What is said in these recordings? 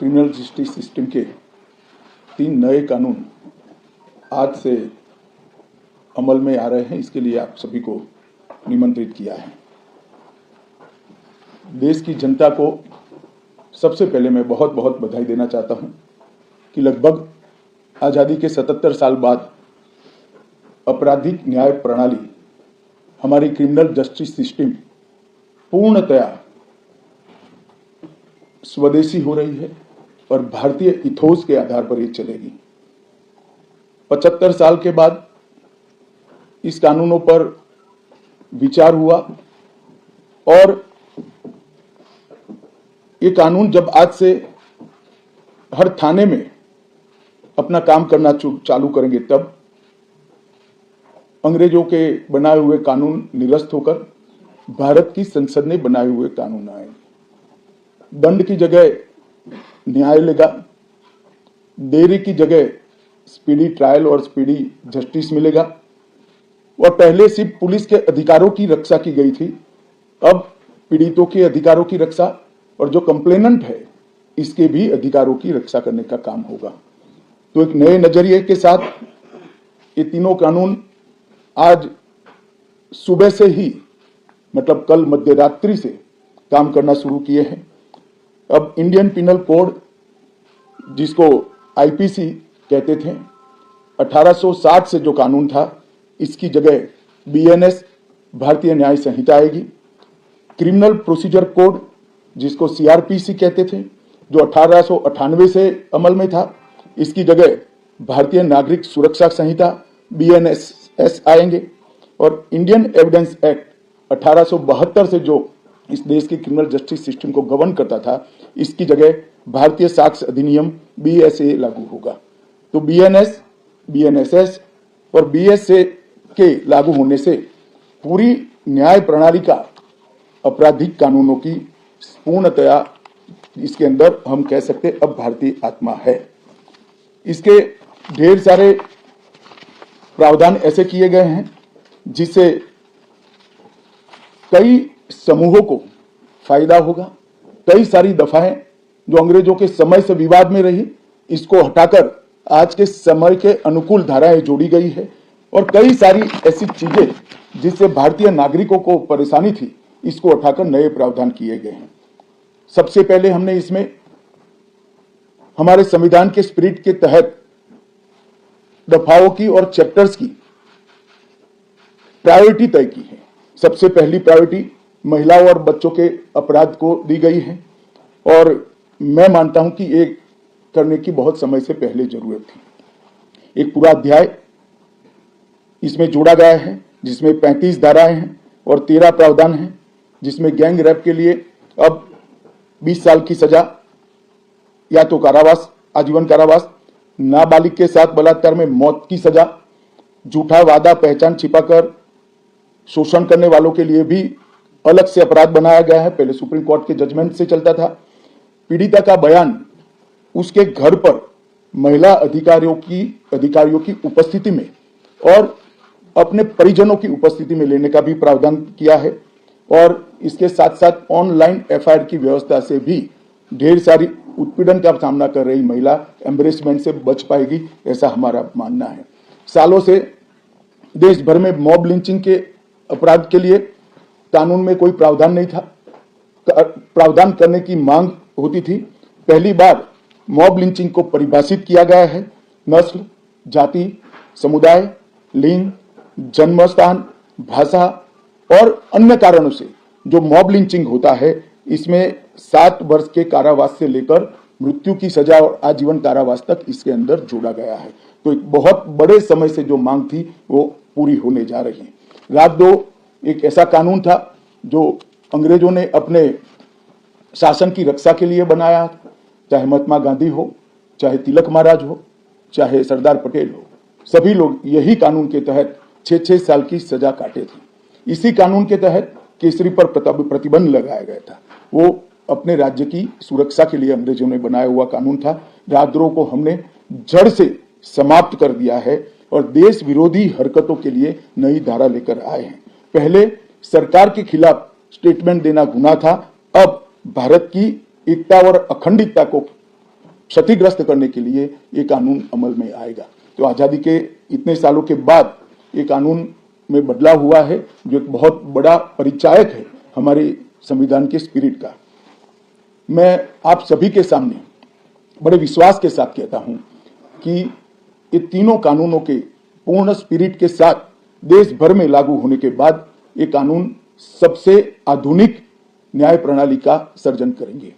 Criminal justice system के 3 नए कानून आज से अमल में आ रहे हैं। इसके लिए आप सभी को निमंत्रित किया है। देश की जनता को सबसे पहले मैं बहुत बहुत बधाई देना चाहता हूं कि लगभग आज़ादी के 77 साल बाद आपराधिक न्याय प्रणाली, हमारी क्रिमिनल जस्टिस सिस्टम पूर्णतया स्वदेशी हो रही है और भारतीय इथोस के आधार पर ये चलेगी। 75 साल के बाद इस कानूनों पर विचार हुआ और ये कानून जब आज से हर थाने में अपना काम करना चालू करेंगे, तब अंग्रेजों के बनाए हुए कानून निरस्त होकर भारत की संसद ने बनाए हुए कानून आएंगे। दंड की जगह न्याय लेगा, देरी की जगह स्पीडी ट्रायल और स्पीडी जस्टिस मिलेगा। और पहले सिर्फ पुलिस के अधिकारों की रक्षा की गई थी, अब पीड़ितों के अधिकारों की रक्षा और जो कंप्लेनेंट है इसके भी अधिकारों की रक्षा करने का काम होगा। तो एक नए नजरिए के साथ ये तीनों कानून आज सुबह से ही, मतलब कल मध्य रात्रि से काम करना शुरू किए हैं। अब इंडियन पिनल कोड, जिसको आईपीसी कहते थे, 1860 से जो कानून था, इसकी जगह बीएनएस भारतीय न्याय संहिता आएगी। क्रिमिनल प्रोसीजर कोड, जिसको सीआरपीसी कहते थे, जो 1898 से अमल में था, इसकी जगह भारतीय नागरिक सुरक्षा संहिता बीएनएसएस आएंगे। और इंडियन एविडेंस एक्ट 1872 से जो इस देश की क्रिमिनल जस्टिस सिस्टम को गवर्न करता था, इसकी जगह भारतीय साक्ष्य अधिनियम बीएसए लागू होगा। तो बीएनएस, बीएनएसएस और बीएसए के लागू होने से पूरी न्याय प्रणाली का आपराधिक कानूनों की पूर्णतया इसके अंदर हम कह सकते अब भारतीय आत्मा है। इसके ढेर सारे प्रावधान ऐसे किए गए हैं जिससे कई समूहों को फायदा होगा। कई सारी दफाएं जो अंग्रेजों के समय से विवाद में रही, इसको हटाकर आज के समय के अनुकूल धाराएं जोड़ी गई है। और कई सारी ऐसी चीजें जिससे भारतीय नागरिकों को परेशानी थी, इसको उठाकर नए प्रावधान किए गए हैं। सबसे पहले हमने इसमें हमारे संविधान के स्पिरिट के तहत दफाओं की और चैप्टर्स की प्रायोरिटी तय की है। सबसे पहली प्रायोरिटी महिलाओं और बच्चों के अपराध को दी गई है और मैं मानता हूं कि ये करने की बहुत समय से पहले जरूरत थी। एक पूरा अध्याय इसमें जोड़ा गया है जिसमें 35 धाराएं हैं और 13 प्रावधान हैं, जिसमें गैंग रेप के लिए अब 20 साल की सजा या तो कारावास, आजीवन कारावास, नाबालिग के साथ बलात्कार में मौत की सजा, झूठा वादा पहचान छिपाकर शोषण करने वालों के लिए भी अलग से अपराध बनाया गया है। पहले सुप्रीम कोर्ट के जजमेंट से चलता था। पीड़िता का बयान उसके घर पर महिला अधिकारियों की उपस्थिति में और अपने परिजनों की उपस्थिति में लेने का भी प्रावधान किया है। और इसके साथ साथ ऑनलाइन एफआईआर की व्यवस्था से भी ढेर सारी उत्पीड़न का सामना कर रही महिला एम्बरेसमेंट से बच पाएगी, ऐसा हमारा मानना है। सालों से देश भर में मॉब लिंचिंग के अपराध के लिए कानून में कोई प्रावधान नहीं था। प्रावधान करने की मांग होती थी। पहली बार मॉब लिंचिंग को परिभाषित किया गया है। नस्ल, जाति, समुदाय, लिंग, जन्म स्थान, भाषा और अन्य कारणों से जो मॉब लिंचिंग होता है, इसमें 7 वर्ष के कारावास से लेकर मृत्यु की सजा और आजीवन कारावास तक इसके अंदर जोड़ा गया है। तो एक बहुत बड़े समय से जो मांग थी वो पूरी होने जा रही है। रात 2 एक ऐसा कानून था जो अंग्रेजों ने अपने शासन की रक्षा के लिए बनाया, चाहे महात्मा गांधी हो, चाहे तिलक महाराज हो, चाहे सरदार पटेल हो, सभी लोग यही कानून के तहत 6-6 साल की सजा काटे थे। इसी कानून के तहत केसरी पर प्रतिबंध लगाया गया था। वो अपने राज्य की सुरक्षा के लिए अंग्रेजों ने बनाया हुआ कानून था। राजद्रोह को हमने जड़ से समाप्त कर दिया है और देश विरोधी हरकतों के लिए नई धारा लेकर आए हैं। पहले सरकार के खिलाफ स्टेटमेंट देना गुनाह था, अब भारत की एकता और अखंडता को क्षतिग्रस्त करने के लिए ये कानून अमल में आएगा। तो आज़ादी के इतने सालों के बाद ये कानून में बदलाव हुआ है, जो एक बहुत बड़ा परिचायक है हमारे संविधान के स्पिरिट का। मैं आप सभी के सामने बड़े विश्वास के साथ कहता हूं कि ये तीनों कानूनों के पूर्ण स्पिरिट के साथ देश भर में लागू होने के बाद ये कानून सबसे आधुनिक न्याय प्रणाली का सर्जन करेंगे।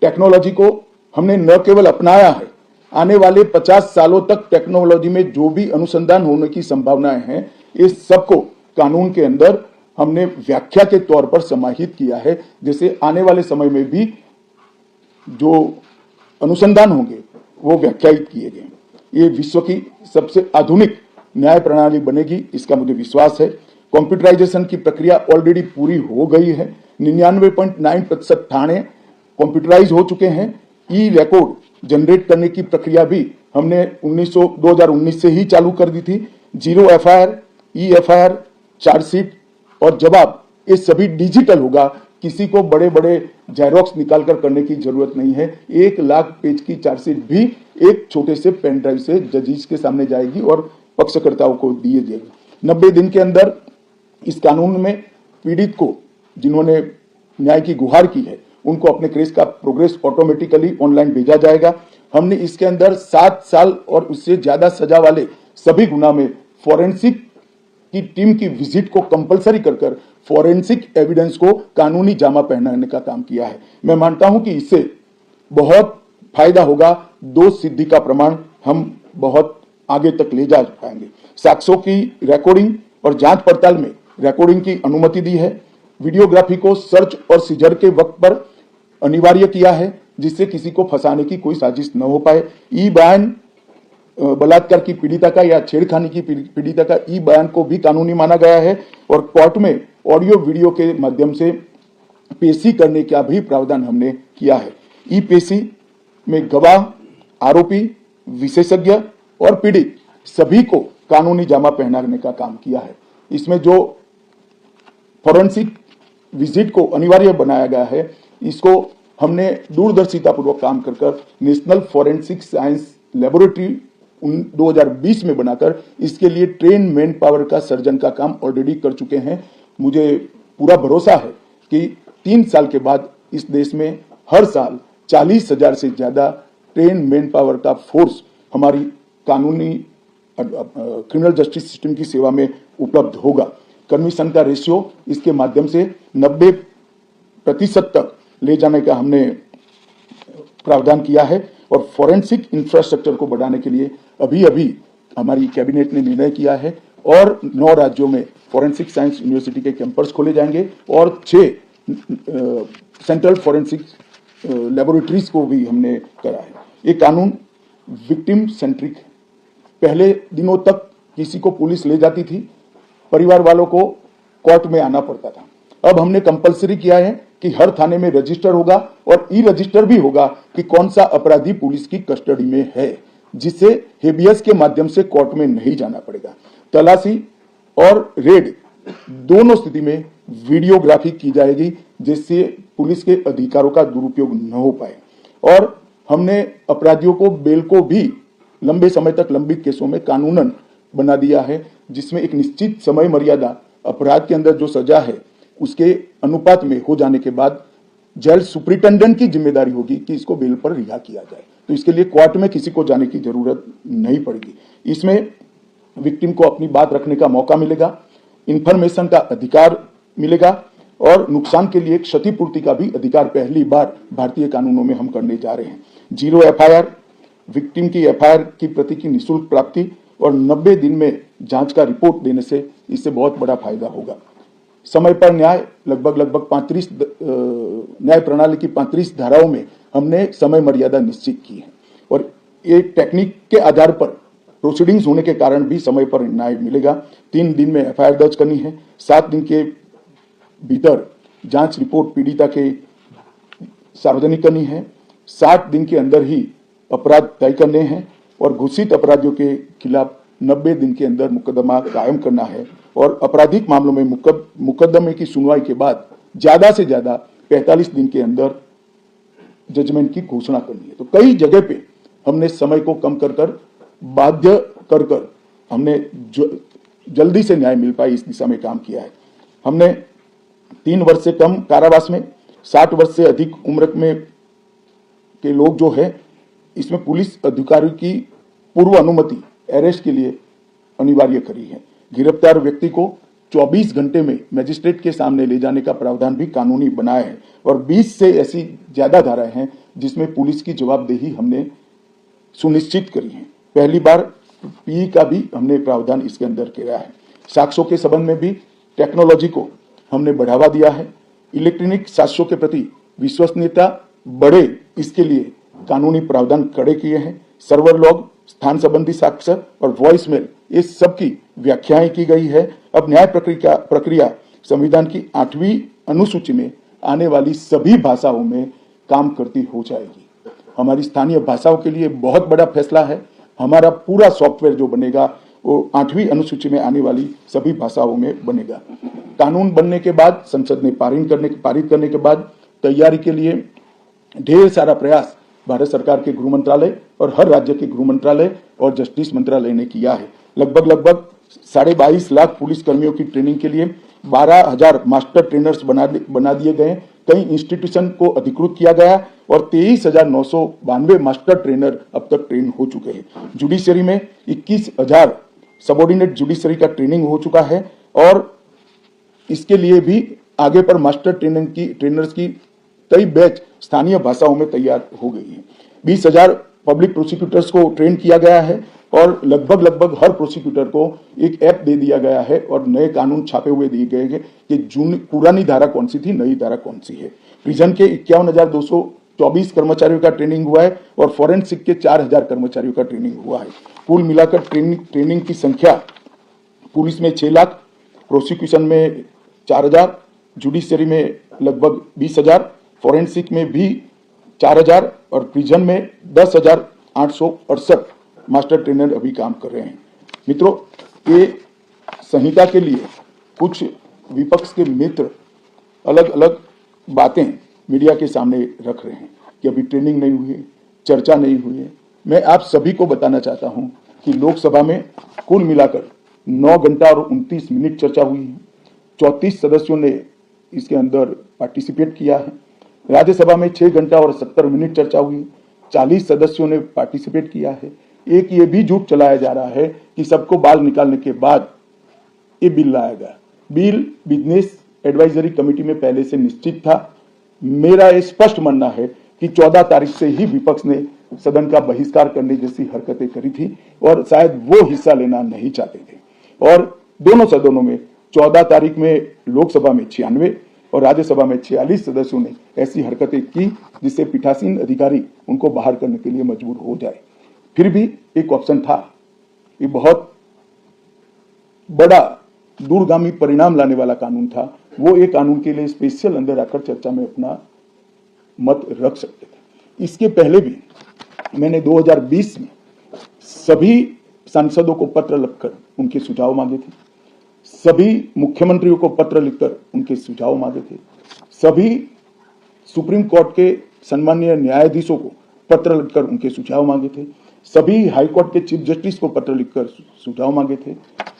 टेक्नोलॉजी को हमने न केवल अपनाया है, आने वाले 50 सालों तक टेक्नोलॉजी में जो भी अनुसंधान होने की संभावनाएं हैं, इस सबको कानून के अंदर हमने व्याख्या के तौर पर समाहित किया है, जैसे आने वाले समय में भी जो अनुसंधान होंगे वो व्याख्यायित किए गए। ये विश्व की सबसे आधुनिक न्याय प्रणाली बनेगी, इसका मुझे विश्वास है। कंप्यूटराइजेशन की प्रक्रिया ऑलरेडी पूरी हो गई है। 99.9% थाने कंप्यूटराइज हो चुके हैं। ई रिकॉर्ड जनरेट करने की प्रक्रिया भी हमने 2019 से ही चालू कर दी थी। 0 एफआईआर, ई एफआईआर, चार्जशीट और जवाब, ये सभी डिजिटल होगा। किसी को बड़े बड़े जेरोक्स निकाल कर करने की जरूरत नहीं है। 1 लाख पेज की चार्जशीट भी एक छोटे से पेन ड्राइव से जजेस के सामने जाएगी और पक्षकर्ताओं को दिए जाएगी। 90 दिन के अंदर इस कानून में पीड़ित को, जिन्होंने न्याय की गुहार की है, उनको अपने केस का प्रोग्रेस ऑटोमेटिकली ऑनलाइन भेजा जाएगा। हमने इसके अंदर 7 साल और उससे ज्यादा सजा वाले सभी गुना में फॉरेंसिक की टीम की विजिट को कंपलसरी कर फॉरेंसिक एविडेंस को कानूनी जामा पहनाने का काम किया है। मैं मानता हूं कि इससे बहुत फायदा होगा। दोष सिद्धि का प्रमाण हम बहुत आगे तक ले जा पाएंगे। साक्ष्यों की रिकॉर्डिंग और जांच पड़ताल में रिकॉर्डिंग की अनुमति दी है। वीडियोग्राफी को सर्च और सीजर के वक्त पर अनिवार्य किया है, जिससे किसी को फंसाने की कोई साजिश न हो पाए। ई बयान, बलात्कार की पीड़िता का या छेड़खानी की पीड़िता का ई बयान को भी कानूनी माना गया है और कोर्ट में ऑडियो वीडियो के माध्यम से पेशी करने का भी प्रावधान हमने किया है। ई पेशी में गवाह, आरोपी, विशेषज्ञ और पीड़ित सभी को कानूनी जामा पहनाने का काम किया है। इसमें जो फॉरेंसिक विजिट को अनिवार्य बनाया गया है, इसको हमने दूरदर्शिता पूर्वक काम कर नेशनल फॉरेंसिक साइंस लेबोरेटरी 2020 में बनाकर इसके लिए ट्रेन मैन पावर का सर्जन का काम ऑलरेडी कर चुके हैं। मुझे पूरा भरोसा है कि 3 साल के बाद इस देश में हर साल 40,000 से ज्यादा ट्रेन मैन पावर का फोर्स हमारी कानूनी क्रिमिनल जस्टिस सिस्टम की सेवा में उपलब्ध होगा। कमीशन का रेशियो इसके माध्यम से 90% तक ले जाने का हमने प्रावधान किया है और फॉरेंसिक इंफ्रास्ट्रक्चर को बढ़ाने के लिए अभी हमारी कैबिनेट ने निर्णय किया है और 9 राज्यों में फॉरेंसिक साइंस यूनिवर्सिटी के कैंपस खोले जाएंगे और 6 सेंट्रल फॉरेंसिक लेबोरेटरीज को भी हमने करा है। ये कानून विक्टिम सेंट्रिक है। पहले दिनों तक किसी को पुलिस ले जाती थी, परिवार वालों को कोर्ट में आना पड़ता था। अब हमने कंपलसरी किया है कि हर थाने में रजिस्टर होगा और ई रजिस्टर भी होगा कि कौन सा अपराधी पुलिस की कस्टडी में है, जिससे हेबियस के माध्यम से कोर्ट में नहीं जाना पड़ेगा। तलाशी और रेड दोनों स्थिति में वीडियोग्राफी की जाएगी, जिससे पुलिस के अधिकारों का दुरुपयोग न हो पाए। और हमने अपराधियों को बेल को भी लंबे समय तक लंबित केसों में कानूनन बना दिया है, जिसमें एक निश्चित समय मर्यादा अपराध के अंदर जो सजा है उसके अनुपात में हो जाने के बाद जेल सुपरिटेंडेंट की जिम्मेदारी होगी कि इसको बेल पर रिहा किया जाए। तो इसके लिए कोर्ट में किसी को जाने की जरूरत नहीं पड़ेगी। इसमें विक्टिम को अपनी बात रखने का मौका मिलेगा, इंफॉर्मेशन का अधिकार मिलेगा और नुकसान के लिए क्षतिपूर्ति का भी अधिकार पहली बार भारतीय कानूनों में हम करने जा रहे हैं। 0 एफआईआर, विक्टिम की एफआईआर की प्रति की निःशुल्क प्राप्ति और 90 दिन में जांच का रिपोर्ट देने से इससे बहुत बड़ा फायदा होगा। समय पर न्याय, लगभग 35 न्याय प्रणाली की 35 धाराओं में हमने समय मर्यादा निश्चित की है और ये टेक्निक के आधार पर प्रोसीडिंग्स होने के कारण भी समय पर न्याय मिलेगा। 3 दिन में एफआईआर दर्ज करनी है, 7 दिन के भीतर जांच रिपोर्ट पीड़िता के सार्वजनिक करनी है, 60 दिन के अंदर ही अपराध तय करने हैं और घोषित अपराधियों के खिलाफ 90 दिन के अंदर मुकदमा कायम करना है और आपराधिक मामलों में मुकदमे की सुनवाई के बाद ज्यादा से ज्यादा 45 दिन के अंदर जजमेंट की घोषणा करनी है। तो कई जगह पे हमने समय को कम कर कर बाध्य कर कर हमने जल्दी से न्याय मिल पाए इस दिशा में काम किया है। हमने 3 वर्ष से कम कारावास में 60 वर्ष से अधिक उम्र में के लोग जो है, इसमें पुलिस अधिकारी की पूर्व अनुमति अरेस्ट के लिए अनिवार्य करी है। गिरफ्तार व्यक्ति को 24 घंटे में मजिस्ट्रेट के सामने ले जाने का प्रावधान भी कानूनी बनाया है और 20 से ऐसी ज्यादा धाराएं हैं जिसमें पुलिस की जवाबदेही हमने सुनिश्चित करी है। पहली बार पीई का भी हमने प्रावधान इसके अंदर किया है। साक्ष्यों के संबंध में भी टेक्नोलॉजी को हमने बढ़ावा दिया है। इलेक्ट्रॉनिक साक्ष्यों के प्रति विश्वसनीयता बढ़े, इसके लिए कानूनी प्रावधान कड़े किए हैं। सर्वर लॉग, स्थान संबंधी साक्ष्य और वॉइस मेल, ये सब की व्याख्याएं की गई है। अब न्याय प्रक्रिया संविधान की 8वीं अनुसूची में आने वाली सभी भाषाओं में काम करती हो जाएगी। हमारी स्थानीय भाषाओं के लिए बहुत बड़ा फैसला है। हमारा पूरा सॉफ्टवेयर जो बनेगा वो 8वीं अनुसूची में आने वाली सभी भाषाओं में बनेगा। कानून बनने के बाद, संसद ने पारित करने के बाद तैयारी के लिए ढेर सारा प्रयास भारत सरकार के गृह मंत्रालय और हर राज्य के गृह मंत्रालय और जस्टिस मंत्रालय ने किया है। लगभग 22.5 लाख पुलिस कर्मियों की ट्रेनिंग के लिए 12,000 मास्टर ट्रेनर्स बना दिए गए। कई इंस्टीट्यूशन को अधिकृत किया गया और 23,992 मास्टर ट्रेनर अब तक ट्रेन हो चुके हैं। जुडिशरी में 21,000 सबऑर्डिनेट जुडिशरी का ट्रेनिंग हो चुका है और इसके लिए भी आगे पर मास्टर ट्रेनर्स की कई बैच स्थानीय भाषाओं में तैयार हो गई है। 20,000 पब्लिक प्रोसिक्यूटर्स को ट्रेन किया गया है और लगभग हर प्रोसिक्यूटर को एक ऐप दे दिया गया है और नए कानून छापे हुए दिए गए हैं कि पुरानी धारा कौन सी थी, नई धारा कौन सी है। प्रिजन के 51,224 कर्मचारियों का ट्रेनिंग हुआ है और फॉरेंसिक के 4,000 कर्मचारियों का ट्रेनिंग हुआ है। कुल मिलाकर ट्रेनिंग की संख्या पुलिस में 6 लाख, प्रोसिक्यूशन में 4,000, जुडिशरी में लगभग 20,000, फॉरेंसिक में भी 4,000 और प्रिजन में 10,868 मास्टर ट्रेनर अभी काम कर रहे हैं। मित्रों, ये संहिता के लिए कुछ विपक्ष के मित्र अलग अलग बातें मीडिया के सामने रख रहे हैं कि अभी ट्रेनिंग नहीं हुई है, चर्चा नहीं हुई है। मैं आप सभी को बताना चाहता हूं कि लोकसभा में कुल मिलाकर 9 घंटा और 29 मिनट चर्चा हुई है। 34 सदस्यों ने इसके अंदर पार्टिसिपेट किया है। राज्यसभा में 6 घंटा और 70 मिनट चर्चा हुई, 40 सदस्यों ने पार्टिसिपेट किया है। एक ये भी झूठ चलाया जा रहा है कि सबको बाल निकालने के बाद ये बिल लाया गया। बिल बिजनेस एडवाइजरी कमेटी में पहले से निश्चित था। मेरा ये स्पष्ट मानना है कि 14 तारीख से ही विपक्ष ने सदन का बहिष्कार करने जैसी हरकतें करी थी और शायद वो हिस्सा लेना नहीं चाहते थे। और दोनों सदनों में 14 तारीख में लोकसभा में 96 और राज्यसभा में 46 सदस्यों ने ऐसी हरकतें की जिससे पीठासीन अधिकारी उनको बाहर करने के लिए मजबूर हो जाए। फिर भी एक ऑप्शन था। ये बहुत बड़ा दूरगामी परिणाम लाने वाला कानून था। वो एक कानून के लिए स्पेशल अंदर आकर चर्चा में अपना मत रख सकते थे। इसके पहले भी मैंने 2020 में सभी सांसदों को पत्र लिखकर उनके सुझाव मांगे थे। सभी मुख्यमंत्रियों को पत्र लिखकर उनके सुझाव मांगे थे। सभी सुप्रीम कोर्ट के सम्मानीय न्यायाधीशों को पत्र लिखकर उनके सुझाव मांगे थे। सभी हाईकोर्ट के चीफ जस्टिस को पत्र लिखकर सुझाव मांगे थे।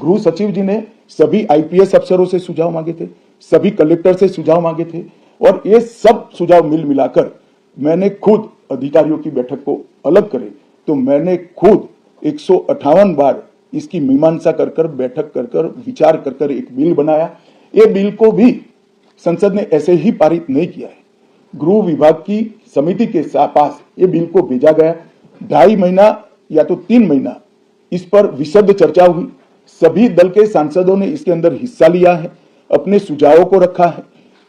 गृह सचिव जी ने सभी आईपीएस अफसरों से सुझाव मांगे थे, सभी कलेक्टर से सुझाव मांगे थे और ये सब सुझाव मिलाकर मैंने खुद अधिकारियों की बैठक को अलग करे तो मैंने खुद 158 बार इसकी मीमांसा कर बैठक कर विचार कर एक बिल बनाया। ये बिल को भी संसद ने ऐसे ही पारित नहीं किया है। गृह विभाग की समिति के पास ये बिल को भेजा गया। 2.5 महीना या तो 3 महीना इस पर विशद चर्चा हुई। सभी दल के सांसदों ने इसके अंदर हिस्सा लिया है, अपने सुझावों को रखा है।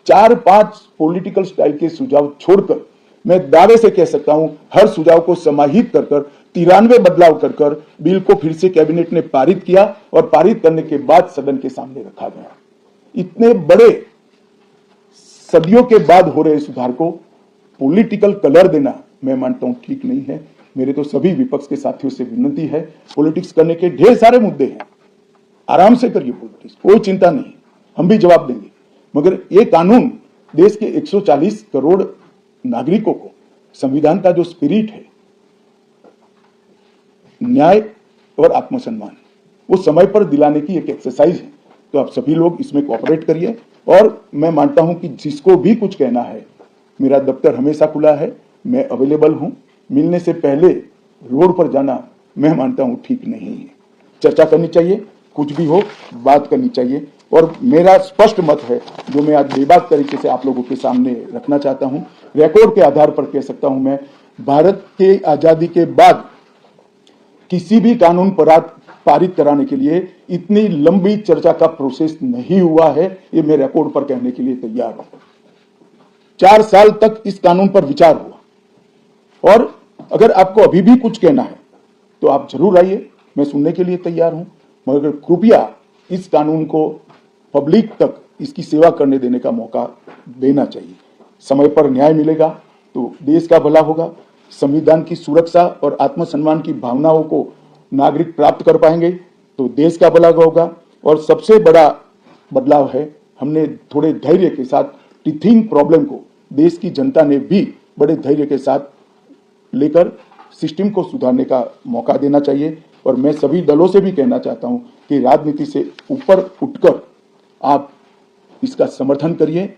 4-5 पॉलिटिकल स्टाइल के सुझाव छोड़कर मैं दावे से कह सकता हूं हर सुझाव को समाहित कर 93 बदलाव कर बिल को फिर से कैबिनेट ने पारित किया और पारित करने के बाद सदन के सामने रखा गया। इतने बड़े सदियों के बाद हो रहे सुधार को पॉलिटिकल कलर देना मैं मानता हूं ठीक नहीं है। मेरे तो सभी विपक्ष के साथियों से विनती है, पॉलिटिक्स करने के ढेर सारे मुद्दे हैं, आराम से करिए पॉलिटिक्स, कोई चिंता नहीं, हम भी जवाब देंगे। मगर ये कानून देश के 140 करोड़ नागरिकों को संविधान का जो स्पिरिट है न्याय और आत्मसम्मान, वो समय पर दिलाने की एक एक्सरसाइज है। तो आप सभी लोग इसमें कोऑपरेट करिए और मैं मानता हूं कि जिसको भी कुछ कहना है, मेरा दफ्तर हमेशा खुला है, मैं अवेलेबल हूं। मिलने से पहले रोड पर जाना मैं मानता हूं ठीक नहीं है। चर्चा करनी चाहिए, कुछ भी हो बात करनी चाहिए। और मेरा स्पष्ट मत है जो मैं आज बेबाक तरीके से आप लोगों के सामने रखना चाहता हूं, रिकॉर्ड के आधार पर कह सकता हूं, मैं भारत के आजादी के बाद किसी भी कानून पारित कराने के लिए इतनी लंबी चर्चा का प्रोसेस नहीं हुआ है। ये मैं रिकॉर्ड पर कहने के लिए तैयार हूं। 4 साल तक इस कानून पर विचार हुआ और अगर आपको अभी भी कुछ कहना है तो आप जरूर आइए, मैं सुनने के लिए तैयार हूं। मगर कृपया इस कानून को पब्लिक तक इसकी सेवा करने देने का मौका देना चाहिए। समय पर न्याय मिलेगा तो देश का भला होगा। संविधान की सुरक्षा और आत्मसम्मान की भावनाओं को नागरिक प्राप्त कर पाएंगे तो देश का भला होगा। और सबसे बड़ा बदलाव है, हमने थोड़े धैर्य के साथ टीथिंग प्रॉब्लम को देश की जनता ने भी बड़े धैर्य के साथ लेकर सिस्टम को सुधारने का मौका देना चाहिए। और मैं सभी दलों से भी कहना चाहता हूं कि राजनीति से ऊपर उठकर आप इसका समर्थन करिए।